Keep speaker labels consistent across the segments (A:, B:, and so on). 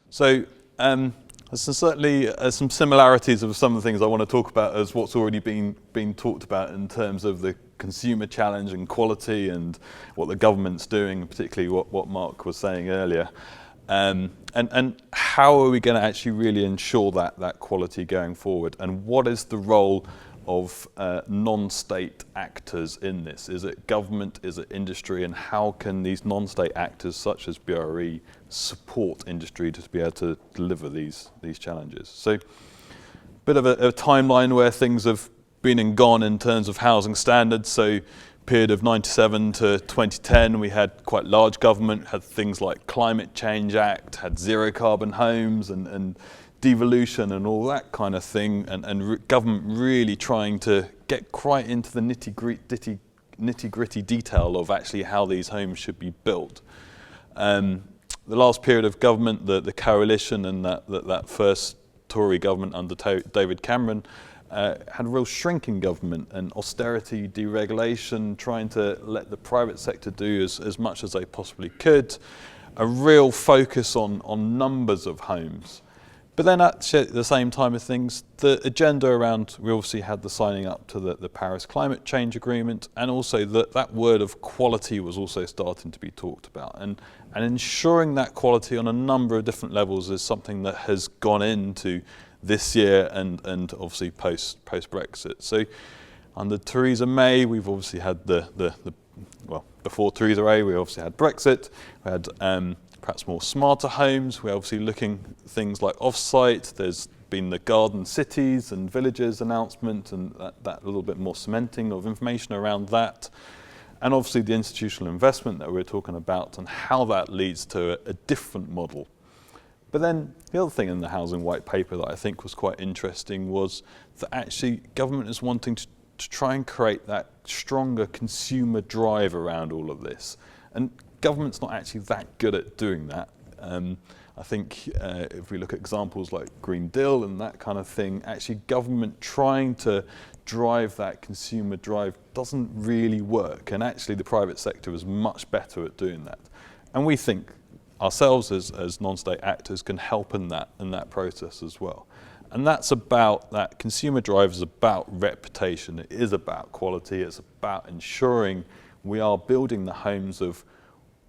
A: So there's certainly some similarities of some of the things I want to talk about as what's already been talked about in terms of the consumer challenge and quality and what the government's doing, particularly what Mark was saying earlier. And how are we going to actually really ensure that quality going forward? And what is the role of non-state actors in this? Is it government? Is it industry? And how can these non-state actors, such as BRE, support industry to be able to deliver these challenges? So, a bit of a timeline where things have been and gone in terms of housing standards. So, period of 97 to 2010, we had quite large government, had things like Climate Change Act, had zero carbon homes and devolution and all that kind of thing, and government really trying to get quite into the nitty-gritty detail of actually how these homes should be built. The last period of government, the coalition and that first Tory government under David Cameron had a real shrinking government and austerity, deregulation, trying to let the private sector do as much as they possibly could, a real focus on numbers of homes. But then at the same time of things, the agenda around, we obviously had the signing up to the Paris Climate Change Agreement, and also that word of quality was also starting to be talked about. And ensuring that quality on a number of different levels is something that has gone into this year and obviously post-Brexit. So under Theresa May, we've obviously had well, before Theresa May, we obviously had Brexit, we had perhaps more smarter homes. We're obviously looking at things like Offsite. There's been the garden cities and villages announcement, and that little bit more cementing of information around that. And obviously the institutional investment that we're talking about and how that leads to a different model. But then the other thing in the housing white paper that I think was quite interesting was that actually government is wanting to try and create that stronger consumer drive around all of this. And government's not actually that good at doing that. I think if we look at examples like Green Deal and that kind of thing, actually government trying to drive that consumer drive doesn't really work. And actually the private sector is much better at doing that. And we think ourselves as non-state actors can help in that process as well. And that's about, that consumer drive is about reputation. It is about quality. It's about ensuring we are building the homes of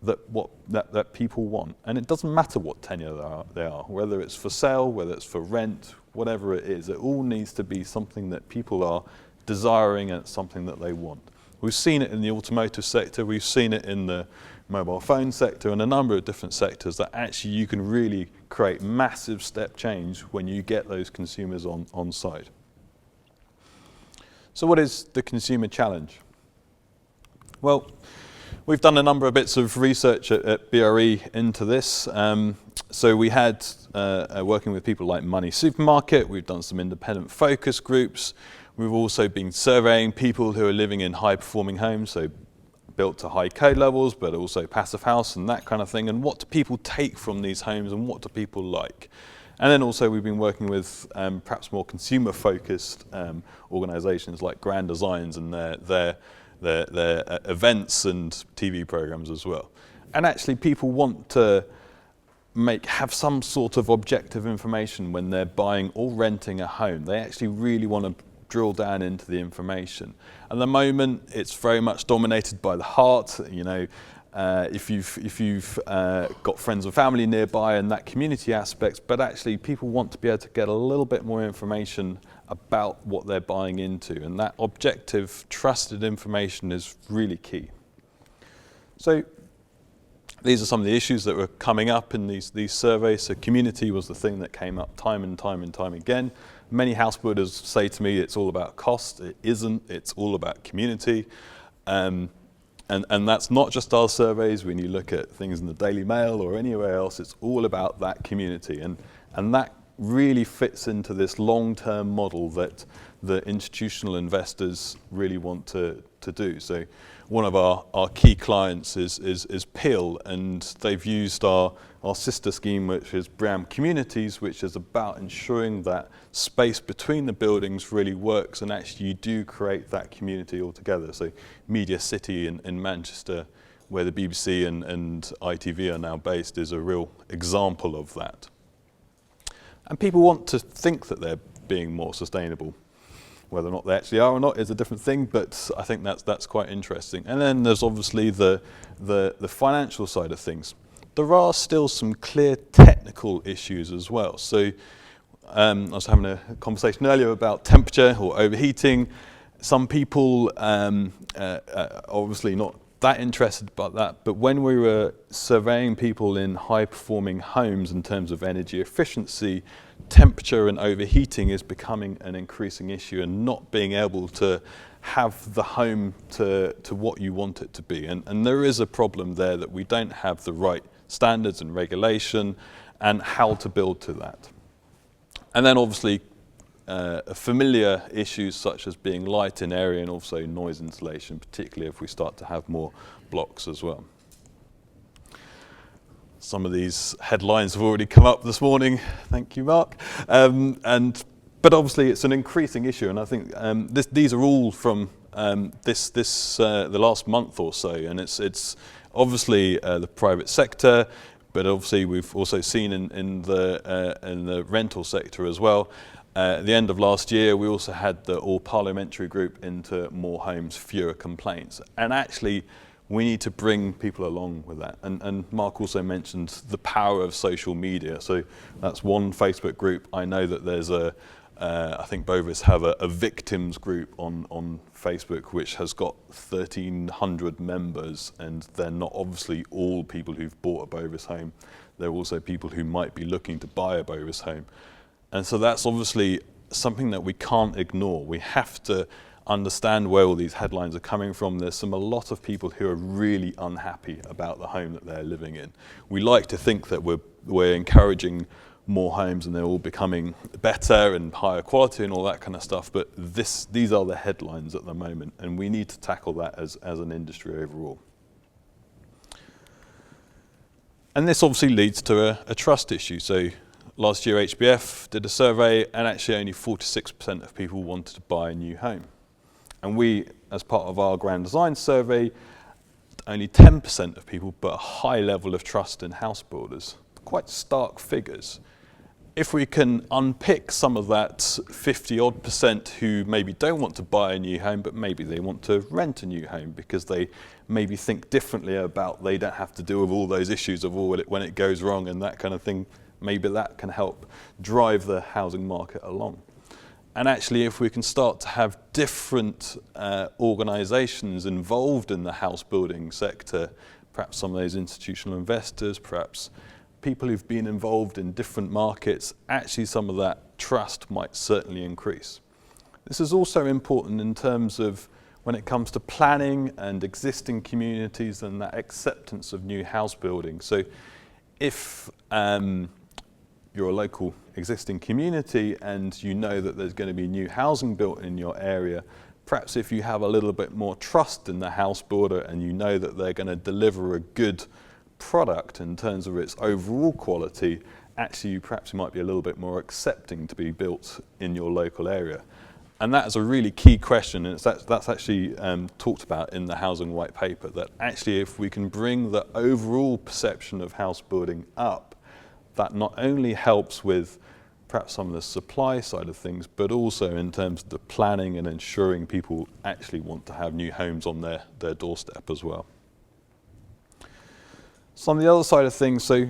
A: that people want. And it doesn't matter what tenure they are, whether it's for sale, whether it's for rent, whatever it is. It all needs to be something that people are desiring and it's something that they want. We've seen it in the automotive sector, we've seen it in the mobile phone sector and a number of different sectors that actually you can really create massive step change when you get those consumers on site. So what is the consumer challenge? Well, we've done a number of bits of research at BRE into this. So we had working with people like Money Supermarket, we've done some independent focus groups. We've also been surveying people who are living in high performing homes, so built to high code levels, but also passive house and that kind of thing. And what do people take from these homes and what do people like? And then also we've been working with perhaps more consumer focused organizations like Grand Designs and their events and TV programs as well. And actually people want to have some sort of objective information when they're buying or renting a home. They actually really want to drill down into the information. At the moment, it's very much dominated by the heart. You know, if you've got friends and family nearby and that community aspect, but actually people want to be able to get a little bit more information about what they're buying into, and that objective, trusted information is really key. So these are some of the issues that were coming up in these surveys. So community was the thing that came up time and time again. Many house builders say to me it's all about cost. It isn't, it's all about community. And that's not just our surveys. When you look at things in the Daily Mail or anywhere else, it's all about that community. And that really fits into this long-term model that the institutional investors really want to do. So one of our key clients is Peel, and they've used our sister scheme, which is BRE Communities, which is about ensuring that space between the buildings really works and actually you do create that community altogether. So Media City in Manchester, where the BBC and ITV are now based, is a real example of that. And people want to think that they're being more sustainable. Whether or not they actually are or not is a different thing, but I think that's quite interesting. And then there's obviously the financial side of things. There are still some clear technical issues as well. So I was having a conversation earlier about temperature or overheating. Some people obviously not that interested about that, but when we were surveying people in high-performing homes in terms of energy efficiency, temperature and overheating is becoming an increasing issue, and not being able to have the home to what you want it to be. And there is a problem there that we don't have the right standards and regulation and how to build to that. And then obviously familiar issues such as being light in area and also noise insulation, particularly if we start to have more blocks as well. Some of these headlines have already come up this morning. Thank you, Mark. But obviously it's an increasing issue, and I think these are all from the last month or so, and it's obviously the private sector, but obviously we've also seen in the rental sector as well. At the end of last year, we also had the all-parliamentary group into More Homes, Fewer Complaints. And actually, we need to bring people along with that. And Mark also mentioned the power of social media. So that's one Facebook group. I know that there's I think Bovis have a victims group on Facebook, which has got 1,300 members. And they're not obviously all people who've bought a Bovis home. They're also people who might be looking to buy a Bovis home. And so that's obviously something that we can't ignore. We have to understand where all these headlines are coming from. There's a lot of people who are really unhappy about the home that they're living in. We like to think that we're encouraging more homes and they're all becoming better and higher quality and all that kind of stuff, but these are the headlines at the moment, and we need to tackle that as an industry overall. And this obviously leads to a trust issue. So last year, HBF did a survey, and actually only 46% of people wanted to buy a new home. And we, as part of our Grand Design survey, only 10% of people, but a high level of trust in house builders. Quite stark figures. If we can unpick some of that 50-odd% who maybe don't want to buy a new home, but maybe they want to rent a new home because they maybe think differently about they don't have to deal with all those issues of when it goes wrong and that kind of thing, maybe that can help drive the housing market along. And actually, if we can start to have different organisations involved in the house building sector, perhaps some of those institutional investors, perhaps people who've been involved in different markets, actually some of that trust might certainly increase. This is also important in terms of when it comes to planning and existing communities and that acceptance of new house building. So if you're a local existing community and you know that there's going to be new housing built in your area, perhaps if you have a little bit more trust in the house builder and you know that they're going to deliver a good product in terms of its overall quality, actually perhaps you might be a little bit more accepting to be built in your local area. And that is a really key question, and that's actually talked about in the housing white paper, that actually if we can bring the overall perception of house building up, that not only helps with perhaps some of the supply side of things, but also in terms of the planning and ensuring people actually want to have new homes on their doorstep as well. So on the other side of things, so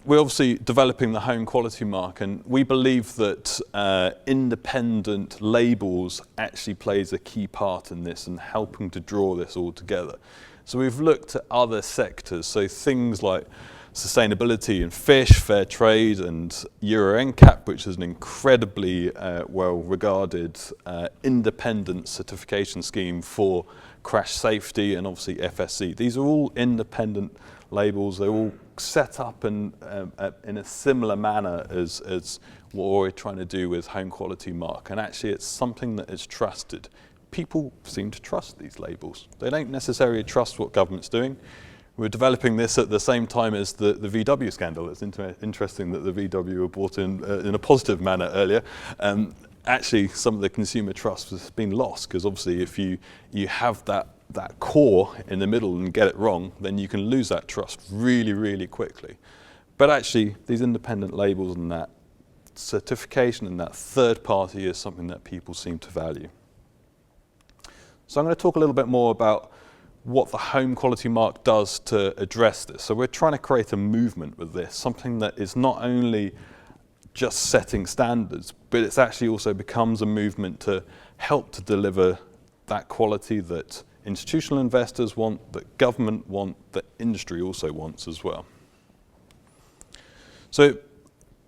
A: we're obviously developing the home quality mark, and we believe that independent labels actually plays a key part in this and helping to draw this all together. So we've looked at other sectors, so things like sustainability and fish, fair trade, and Euro NCAP, which is an incredibly well-regarded independent certification scheme for crash safety, and obviously FSC. These are all independent labels. They're all set up in a similar manner as what we're trying to do with home quality mark, and actually it's something that is trusted. People seem to trust these labels. They don't necessarily trust what government's doing. We're developing this at the same time as the VW scandal. It's interesting that the VW were brought in a positive manner earlier. Actually, some of the consumer trust has been lost, because obviously if you have that core in the middle and get it wrong, then you can lose that trust really, really quickly. But actually, these independent labels and that, certification and that third party is something that people seem to value. So I'm going to talk a little bit more about what the home quality mark does to address this. So we're trying to create a movement with this, something that is not only just setting standards, but it's actually also becomes a movement to help to deliver that quality that institutional investors want, that government want, that industry also wants as well. So it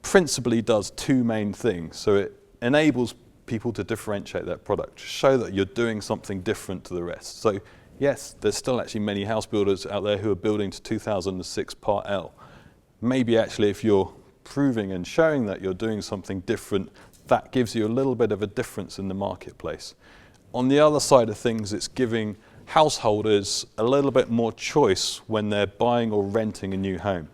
A: principally does two main things. So it enables people to differentiate their product, to show that you're doing something different to the rest. So yes, there's still actually many house builders out there who are building to 2006 Part L. Maybe actually if you're proving and showing that you're doing something different, that gives you a little bit of a difference in the marketplace. On the other side of things, it's giving householders a little bit more choice when they're buying or renting a new home.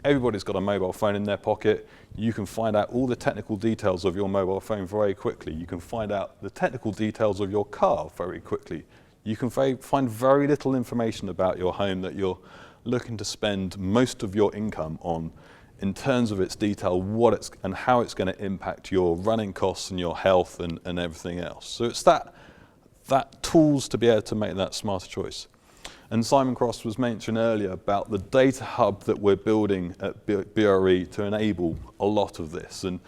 A: Everybody's got a mobile phone in their pocket. You can find out all the technical details of your mobile phone very quickly. You can find out the technical details of your car very quickly. You can find very little information about your home that you're looking to spend most of your income on in terms of its detail, what it's and how it's going to impact your running costs and your health and everything else. So it's that tools to be able to make that smarter choice. And Simon Cross was mentioned earlier about the data hub that we're building at BRE to enable a lot of this. And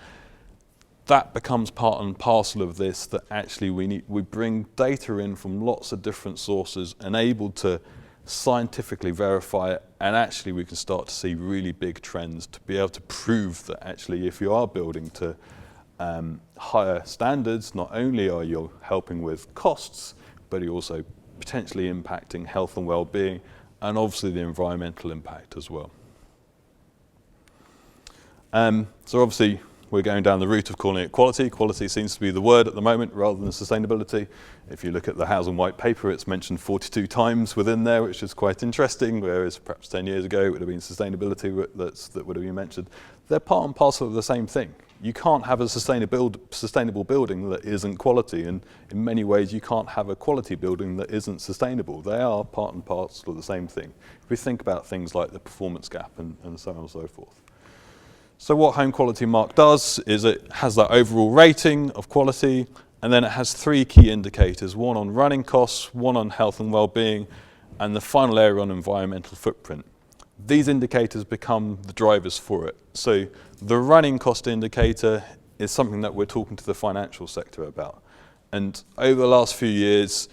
A: that becomes part and parcel of this, that actually we bring data in from lots of different sources and able to scientifically verify it, and actually we can start to see really big trends to be able to prove that actually if you are building to higher standards, not only are you helping with costs, but you're also potentially impacting health and well-being, and obviously the environmental impact as well. So obviously we're going down the route of calling it quality. Quality seems to be the word at the moment rather than sustainability. If you look at the Housing White Paper, it's mentioned 42 times within there, which is quite interesting, whereas perhaps 10 years ago it would have been sustainability that would have been mentioned. They're part and parcel of the same thing. You can't have a sustainable building that isn't quality, and in many ways you can't have a quality building that isn't sustainable. They are part and parcel of the same thing. If we think about things like the performance gap and so on and so forth. So what Home Quality Mark does is it has that overall rating of quality, and then it has three key indicators, one on running costs, one on health and well-being, and the final area on environmental footprint. These indicators become the drivers for it. So the running cost indicator is something that we're talking to the financial sector about. And over the last few years,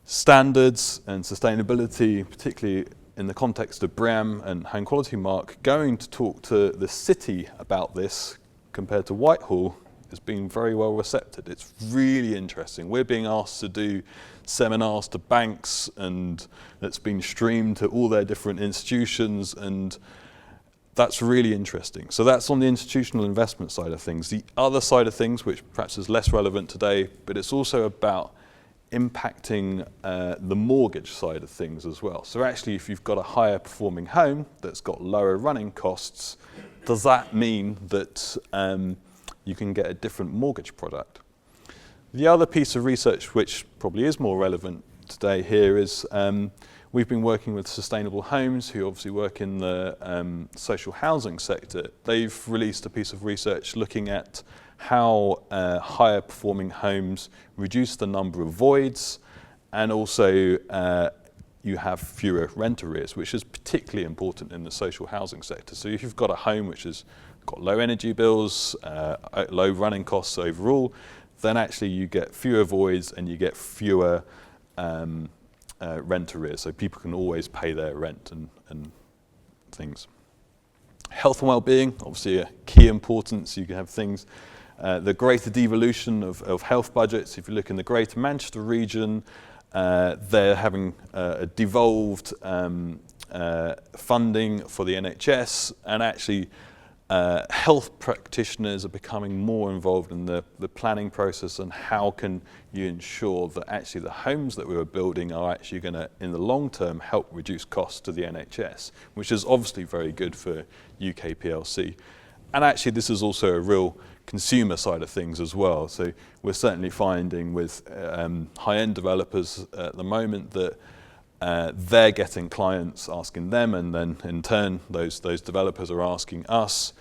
A: standards and sustainability, particularly in the context of BREEAM and Home Quality Mark, going to talk to the city about this compared to Whitehall has been very well received. It's really interesting. We're being asked to do seminars to banks, and it's been streamed to all their different institutions, and that's really interesting. So that's on the institutional investment side of things. The other side of things, which perhaps is less relevant today, but it's also about impacting the mortgage side of things as well. So actually, if you've got a higher performing home that's got lower running costs, does that mean that you can get a different mortgage product? The other piece of research which probably is more relevant today here is we've been working with Sustainable Homes, who obviously work in the social housing sector. They've released a piece of research looking at how higher performing homes reduce the number of voids, and also you have fewer rent arrears, which is particularly important in the social housing sector. So if you've got a home which has got low energy bills, low running costs overall, then actually you get fewer voids and you get fewer rent arrears, so people can always pay their rent and things. Health and well-being, obviously a key importance. You can have things, the greater devolution of health budgets. If you look in the Greater Manchester region, they're having a devolved funding for the NHS, and actually health practitioners are becoming more involved in the planning process, and how can you ensure that actually the homes that we were building are actually going to, in the long term, help reduce costs to the NHS, which is obviously very good for UK PLC. And actually this is also a real consumer side of things as well. So we're certainly finding with high-end developers at the moment that they're getting clients asking them, and then in turn those developers are asking us,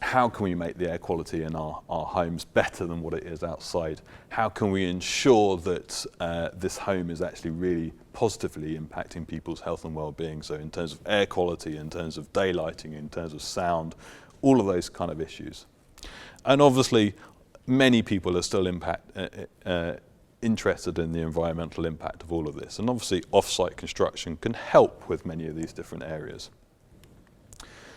A: how can we make the air quality in our homes better than what it is outside? How can we ensure that this home is actually really positively impacting people's health and well-being? So in terms of air quality, in terms of daylighting, in terms of sound, all of those kind of issues. And obviously, many people are still interested in the environmental impact of all of this. And obviously, off-site construction can help with many of these different areas.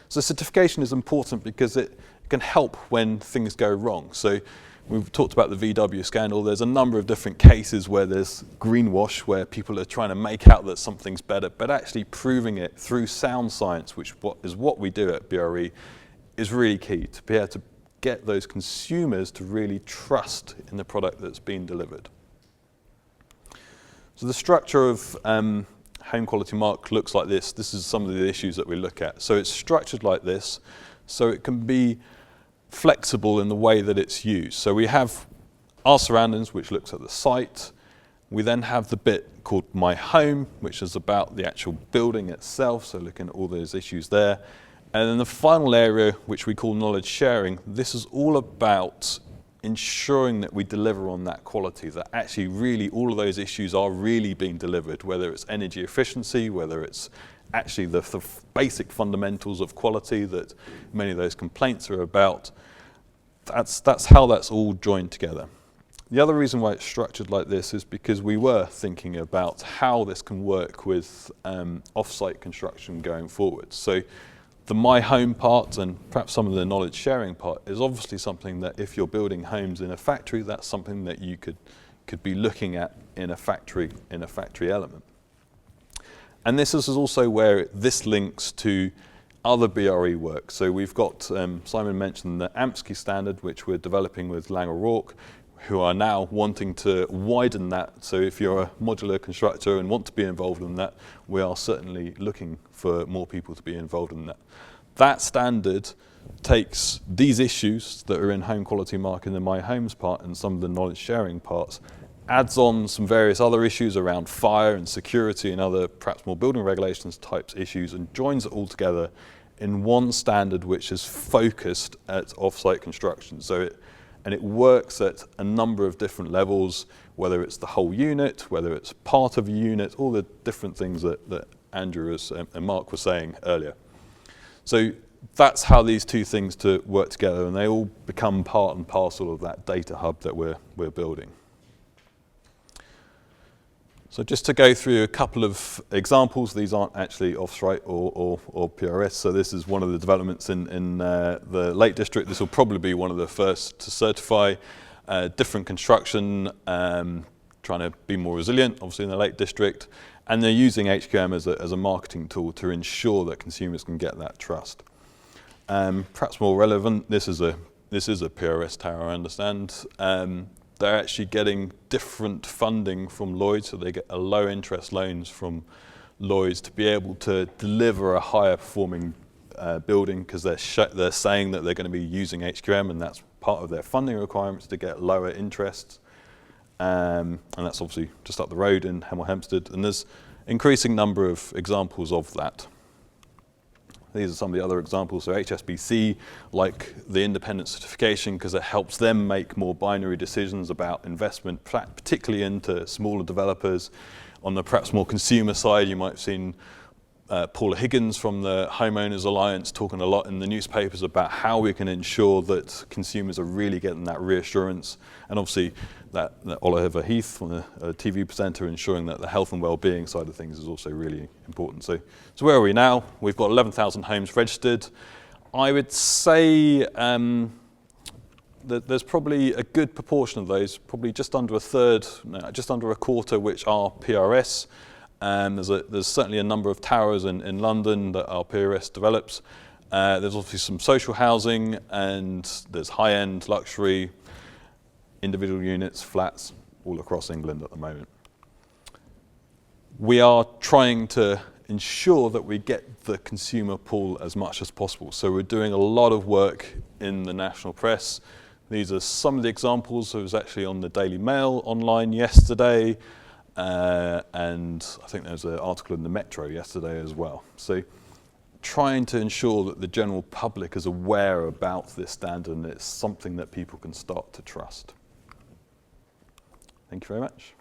A: So certification is important because it can help when things go wrong. So we've talked about the VW scandal. There's a number of different cases where there's greenwash, where people are trying to make out that something's better, but actually proving it through sound science, which is what we do at BRE, is really key to be able to get those consumers to really trust in the product that's been delivered. So the structure of home quality mark looks like this. This is some of the issues that we look at. So it's structured like this, so it can be flexible in the way that it's used. So we have our surroundings, which looks at the site. We then have the bit called My Home, which is about the actual building itself, so looking at all those issues there. And then the final area, which we call knowledge sharing, this is all about ensuring that we deliver on that quality, that actually really all of those issues are really being delivered, whether it's energy efficiency, whether it's actually the basic fundamentals of quality that many of those complaints are about. That's how that's all joined together. The other reason why it's structured like this is because we were thinking about how this can work with off-site construction going forward. So the My Home part and perhaps some of the knowledge sharing part is obviously something that if you're building homes in a factory, that's something that you could be looking at in a factory element. And this is also where this links to other BRE work. So we've got, Simon mentioned the AMSCI standard, which we're developing with Lang O'Rourke, who are now wanting to widen that. So if you're a modular constructor and want to be involved in that, we are certainly looking for more people to be involved in that. That standard takes these issues that are in home quality mark in the My Homes part and some of the knowledge sharing parts, adds on some various other issues around fire and security and other perhaps more building regulations types issues, and joins it all together in one standard which is focused at off-site construction. So it works at a number of different levels, whether it's the whole unit, whether it's part of a unit, all the different things that Andrew and Mark were saying earlier. So that's how these two things to work together, and they all become part and parcel of that data hub that we're building. So just to go through a couple of examples, these aren't actually Offsite or PRS, so this is one of the developments in the Lake District. This will probably be one of the first to certify different construction, trying to be more resilient, obviously in the Lake District, and they're using HQM as a marketing tool to ensure that consumers can get that trust. Perhaps more relevant, this is a PRS tower, I understand. They're actually getting different funding from Lloyds, so they get a low interest loans from Lloyds to be able to deliver a higher performing building, because they're saying that they're going to be using HQM, and that's part of their funding requirements to get lower interest. And that's obviously just up the road in Hemel Hempstead, and there's increasing number of examples of that. These are some of the other examples. So HSBC, like the independent certification, because it helps them make more binary decisions about investment, particularly into smaller developers. On the perhaps more consumer side, you might have seen Paula Higgins from the Homeowners Alliance talking a lot in the newspapers about how we can ensure that consumers are really getting that reassurance. And obviously that Oliver Heath, from the TV presenter, ensuring that the health and well-being side of things is also really important. So where are we now? We've got 11,000 homes registered. I would say that there's probably a good proportion of those, probably just under a third, no, just under a quarter, which are PRS. There's certainly a number of towers in London that our PRS develops. There's obviously some social housing, and there's high-end luxury, individual units, flats, all across England at the moment. We are trying to ensure that we get the consumer pull as much as possible. So we're doing a lot of work in the national press. These are some of the examples. I was actually on the Daily Mail online yesterday, and I think there was an article in the Metro yesterday as well. So trying to ensure that the general public is aware about this standard and it's something that people can start to trust. Thank you very much.